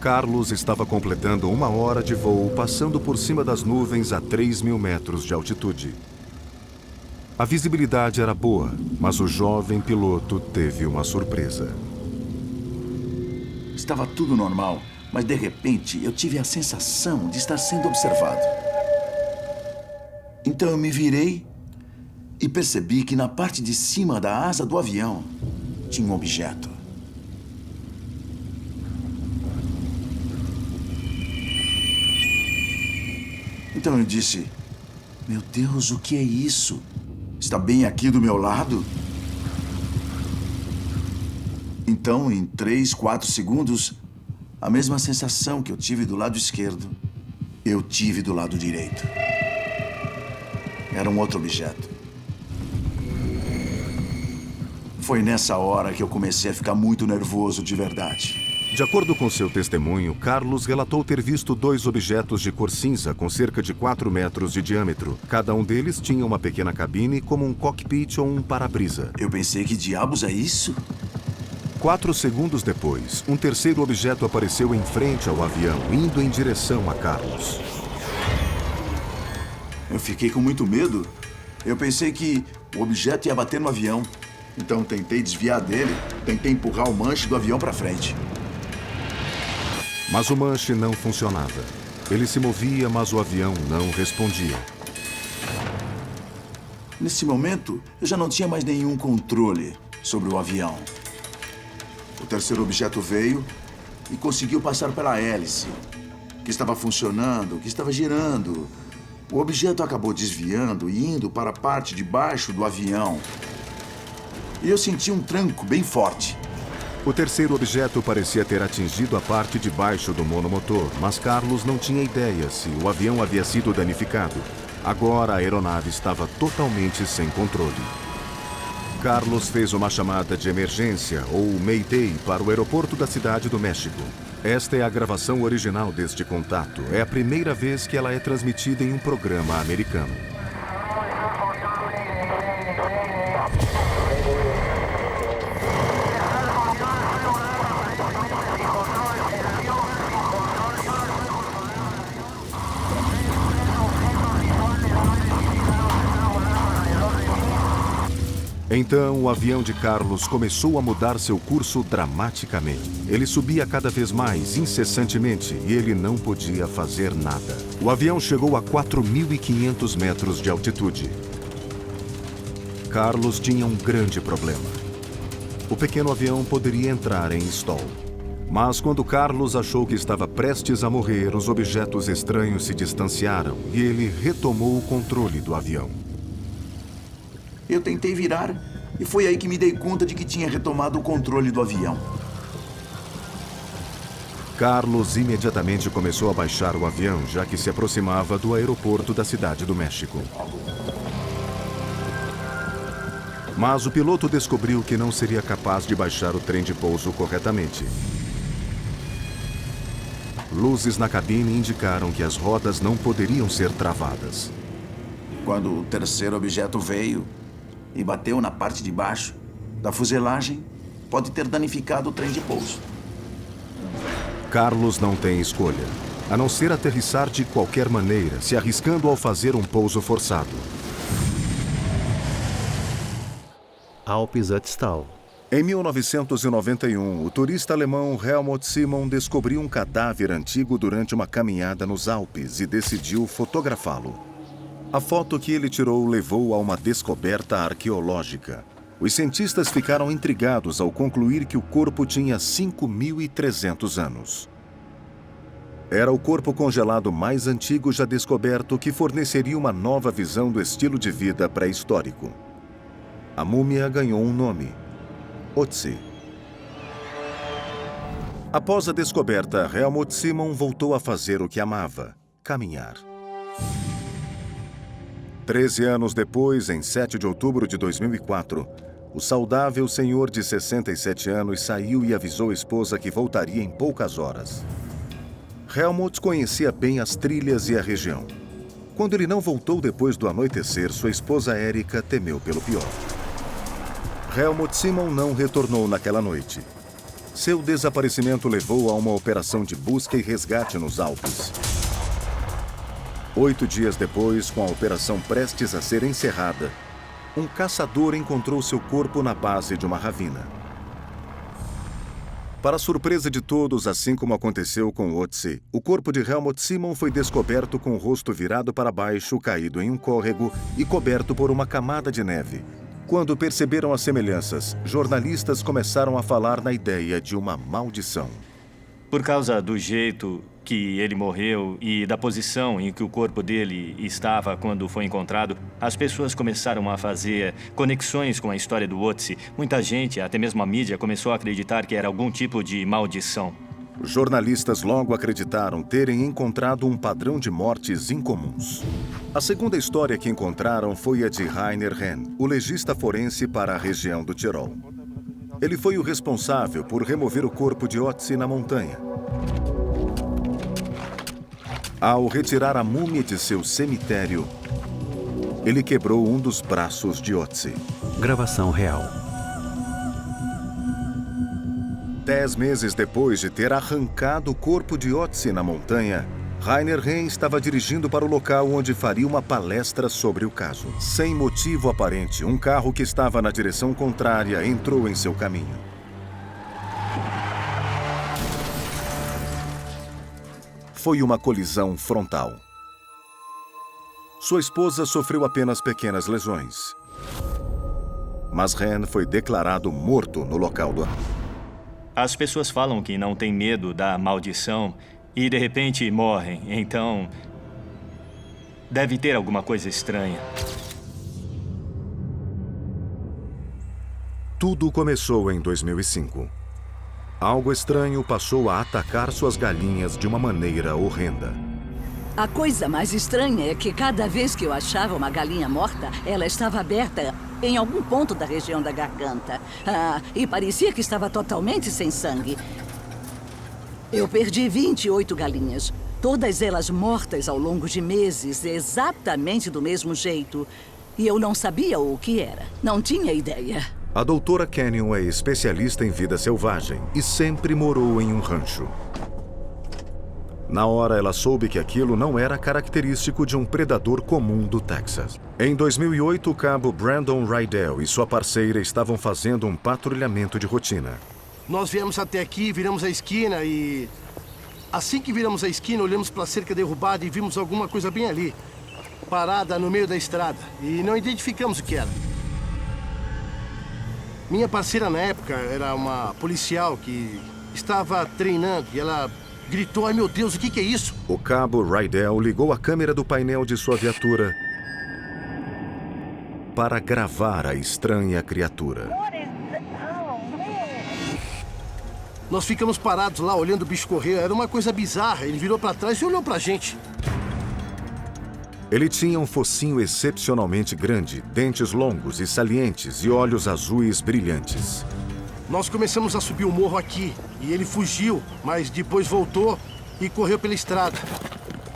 Carlos estava completando 1 hora de voo passando por cima das nuvens a 3.000 metros de altitude. A visibilidade era boa, mas o jovem piloto teve uma surpresa. Estava tudo normal, mas de repente eu tive a sensação de estar sendo observado. Então eu me virei e percebi que na parte de cima da asa do avião tinha um objeto. Então eu disse: meu Deus, o que é isso? Está bem aqui do meu lado? Então, em 3, 4 segundos, a mesma sensação que eu tive do lado esquerdo, eu tive do lado direito. Era um outro objeto. Foi nessa hora que eu comecei a ficar muito nervoso de verdade. De acordo com seu testemunho, Carlos relatou ter visto 2 objetos de cor cinza com cerca de 4 metros de diâmetro. Cada um deles tinha uma pequena cabine como um cockpit ou um para-brisa. Eu pensei, que diabos é isso? 4 segundos depois, um terceiro objeto apareceu em frente ao avião, indo em direção a Carlos. Eu fiquei com muito medo. Eu pensei que o objeto ia bater no avião. Então tentei desviar dele, tentei empurrar o manche do avião para frente. Mas o manche não funcionava. Ele se movia, mas o avião não respondia. Nesse momento, eu já não tinha mais nenhum controle sobre o avião. O terceiro objeto veio e conseguiu passar pela hélice, que estava funcionando, que estava girando. O objeto acabou desviando e indo para a parte de baixo do avião. E eu senti um tranco bem forte. O terceiro objeto parecia ter atingido a parte de baixo do monomotor, mas Carlos não tinha ideia se o avião havia sido danificado. Agora a aeronave estava totalmente sem controle. Carlos fez uma chamada de emergência, ou Mayday, para o aeroporto da Cidade do México. Esta é a gravação original deste contato. É a primeira vez que ela é transmitida em um programa americano. Então, o avião de Carlos começou a mudar seu curso dramaticamente. Ele subia cada vez mais, incessantemente, e ele não podia fazer nada. O avião chegou a 4.500 metros de altitude. Carlos tinha um grande problema. O pequeno avião poderia entrar em stall. Mas quando Carlos achou que estava prestes a morrer, os objetos estranhos se distanciaram e ele retomou o controle do avião. Eu tentei virar e foi aí que me dei conta de que tinha retomado o controle do avião. Carlos imediatamente começou a baixar o avião, já que se aproximava do aeroporto da Cidade do México. Mas o piloto descobriu que não seria capaz de baixar o trem de pouso corretamente. Luzes na cabine indicaram que as rodas não poderiam ser travadas. Quando o terceiro objeto veio e bateu na parte de baixo da fuselagem, pode ter danificado o trem de pouso. Carlos não tem escolha, a não ser aterrissar de qualquer maneira, se arriscando ao fazer um pouso forçado. Alpes Ötztal. Em 1991, o turista alemão Helmut Simon descobriu um cadáver antigo durante uma caminhada nos Alpes e decidiu fotografá-lo. A foto que ele tirou levou a uma descoberta arqueológica. Os cientistas ficaram intrigados ao concluir que o corpo tinha 5.300 anos. Era o corpo congelado mais antigo já descoberto que forneceria uma nova visão do estilo de vida pré-histórico. A múmia ganhou um nome: Otzi. Após a descoberta, Helmut Simon voltou a fazer o que amava: caminhar. 13 anos depois, em 7 de outubro de 2004, o saudável senhor de 67 anos saiu e avisou a esposa que voltaria em poucas horas. Helmut conhecia bem as trilhas e a região. Quando ele não voltou depois do anoitecer, sua esposa Erika temeu pelo pior. Helmut Simon não retornou naquela noite. Seu desaparecimento levou a uma operação de busca e resgate nos Alpes. 8 dias depois, com a operação prestes a ser encerrada, um caçador encontrou seu corpo na base de uma ravina. Para a surpresa de todos, assim como aconteceu com Otzi, o corpo de Helmut Simon foi descoberto com o rosto virado para baixo, caído em um córrego e coberto por uma camada de neve. Quando perceberam as semelhanças, jornalistas começaram a falar na ideia de uma maldição. Por causa do jeito que ele morreu e da posição em que o corpo dele estava quando foi encontrado, as pessoas começaram a fazer conexões com a história do Otzi. Muita gente, até mesmo a mídia, começou a acreditar que era algum tipo de maldição. Os jornalistas logo acreditaram terem encontrado um padrão de mortes incomuns. A segunda história que encontraram foi a de Rainer Henn, o legista forense para a região do Tirol. Ele foi o responsável por remover o corpo de Otzi na montanha. Ao retirar a múmia de seu cemitério, ele quebrou um dos braços de Otzi. Gravação real. 10 meses depois de ter arrancado o corpo de Otzi na montanha, Rainer Henn estava dirigindo para o local onde faria uma palestra sobre o caso. Sem motivo aparente, um carro que estava na direção contrária entrou em seu caminho. Foi uma colisão frontal. Sua esposa sofreu apenas pequenas lesões. Mas Henn foi declarado morto no local do... As pessoas falam que não têm medo da maldição e, de repente, morrem. Então, deve ter alguma coisa estranha. Tudo começou em 2005. Algo estranho passou a atacar suas galinhas de uma maneira horrenda. A coisa mais estranha é que cada vez que eu achava uma galinha morta, ela estava aberta em algum ponto da região da garganta. E parecia que estava totalmente sem sangue. Eu perdi 28 galinhas, todas elas mortas ao longo de meses, exatamente do mesmo jeito. E eu não sabia o que era, não tinha ideia. A doutora Canyon é especialista em vida selvagem e sempre morou em um rancho. Na hora, ela soube que aquilo não era característico de um predador comum do Texas. Em 2008, o cabo Brandon Rydell e sua parceira estavam fazendo um patrulhamento de rotina. Nós viemos até aqui, viramos a esquina e... Assim que viramos a esquina, olhamos para a cerca derrubada e vimos alguma coisa bem ali, parada no meio da estrada, e não identificamos o que era. Minha parceira na época era uma policial que estava treinando e ela gritou: "Ai, meu Deus, o que é isso?" O cabo Rydell ligou a câmera do painel de sua viatura para gravar a estranha criatura. Nós ficamos parados lá olhando o bicho correr. Era uma coisa bizarra. Ele virou para trás e olhou pra gente. Ele tinha um focinho excepcionalmente grande, dentes longos e salientes e olhos azuis brilhantes. Nós começamos a subir o morro aqui e ele fugiu, mas depois voltou e correu pela estrada.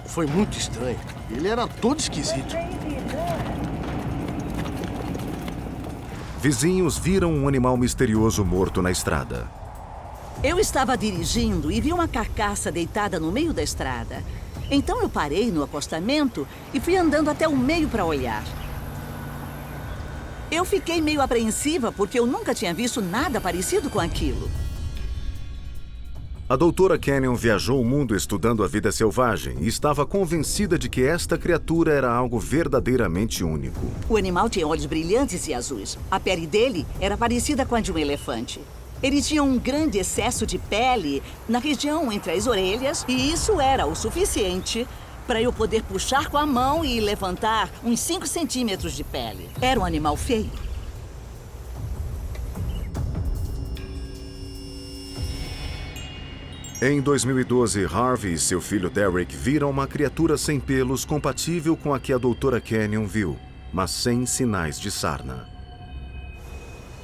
Foi muito estranho. Ele era todo esquisito. Vizinhos viram um animal misterioso morto na estrada. Eu estava dirigindo e vi uma carcaça deitada no meio da estrada. Então eu parei no acostamento e fui andando até o meio para olhar. Eu fiquei meio apreensiva porque eu nunca tinha visto nada parecido com aquilo. A doutora Canyon viajou o mundo estudando a vida selvagem e estava convencida de que esta criatura era algo verdadeiramente único. O animal tinha olhos brilhantes e azuis. A pele dele era parecida com a de um elefante. Ele tinha um grande excesso de pele na região entre as orelhas e isso era o suficiente para eu poder puxar com a mão e levantar uns 5 centímetros de pele. Era um animal feio. Em 2012, Harvey e seu filho Derek viram uma criatura sem pelos compatível com a que a doutora Canyon viu, mas sem sinais de sarna.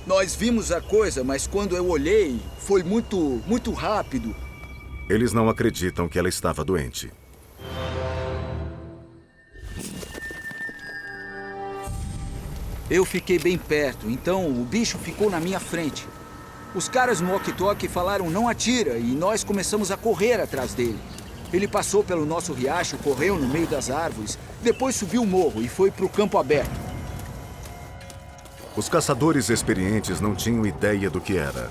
Nós vimos a coisa, mas quando eu olhei, foi muito rápido. Eles não acreditam que ela estava doente. Eu fiquei bem perto, então o bicho ficou na minha frente. Os caras no walkie-talkie falaram não atira e nós começamos a correr atrás dele. Ele passou pelo nosso riacho, correu no meio das árvores, depois subiu o morro e foi pro campo aberto. Os caçadores experientes não tinham ideia do que era.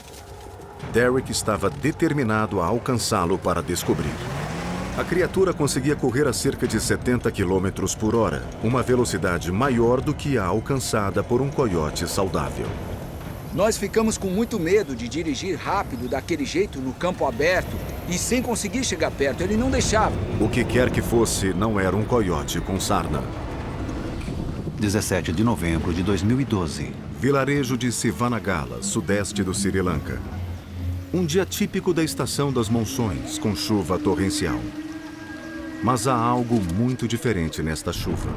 Derek estava determinado a alcançá-lo para descobrir. A criatura conseguia correr a cerca de 70 km por hora, uma velocidade maior do que a alcançada por um coiote saudável. Nós ficamos com muito medo de dirigir rápido daquele jeito no campo aberto e sem conseguir chegar perto, ele não deixava. O que quer que fosse, não era um coiote com sarna. 17 de novembro de 2012. Vilarejo de Sivanagala, sudeste do Sri Lanka. Um dia típico da estação das monções, com chuva torrencial. Mas há algo muito diferente nesta chuva.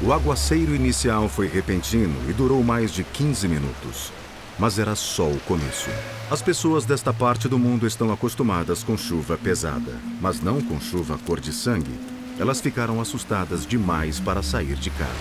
O aguaceiro inicial foi repentino e durou mais de 15 minutos. Mas era só o começo. As pessoas desta parte do mundo estão acostumadas com chuva pesada, mas não com chuva cor de sangue. Elas ficaram assustadas demais para sair de casa.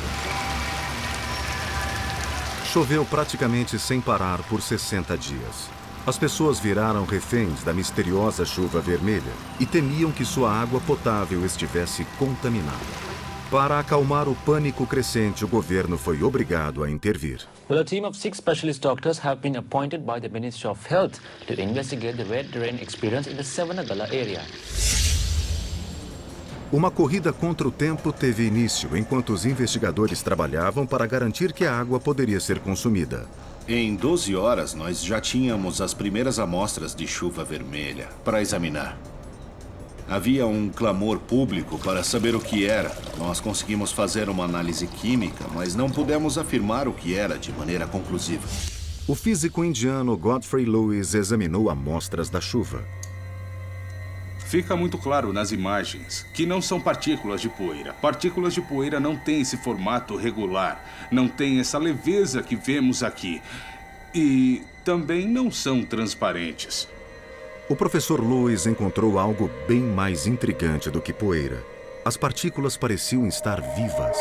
Choveu praticamente sem parar por 60 dias. As pessoas viraram reféns da misteriosa chuva vermelha e temiam que sua água potável estivesse contaminada. Para acalmar o pânico crescente, o governo foi obrigado a intervir. Well, a team of 6 specialist doctors have been appointed by the Ministry of Health to investigate the wet drain experience in the Savanagala area. Uma corrida contra o tempo teve início enquanto os investigadores trabalhavam para garantir que a água poderia ser consumida. Em 12 horas, nós já tínhamos as primeiras amostras de chuva vermelha para examinar. Havia um clamor público para saber o que era. Nós conseguimos fazer uma análise química, mas não pudemos afirmar o que era de maneira conclusiva. O físico indiano Godfrey Lewis examinou amostras da chuva. Fica muito claro nas imagens que não são partículas de poeira. Partículas de poeira não têm esse formato regular, não têm essa leveza que vemos aqui. E também não são transparentes. O professor Lewis encontrou algo bem mais intrigante do que poeira. As partículas pareciam estar vivas.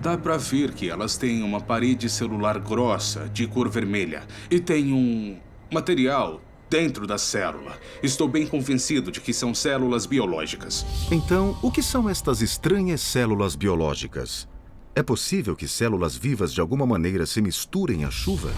Dá para ver que elas têm uma parede celular grossa, de cor vermelha, e tem um material dentro da célula. Estou bem convencido de que são células biológicas. Então, o que são estas estranhas células biológicas? É possível que células vivas de alguma maneira se misturem à chuva?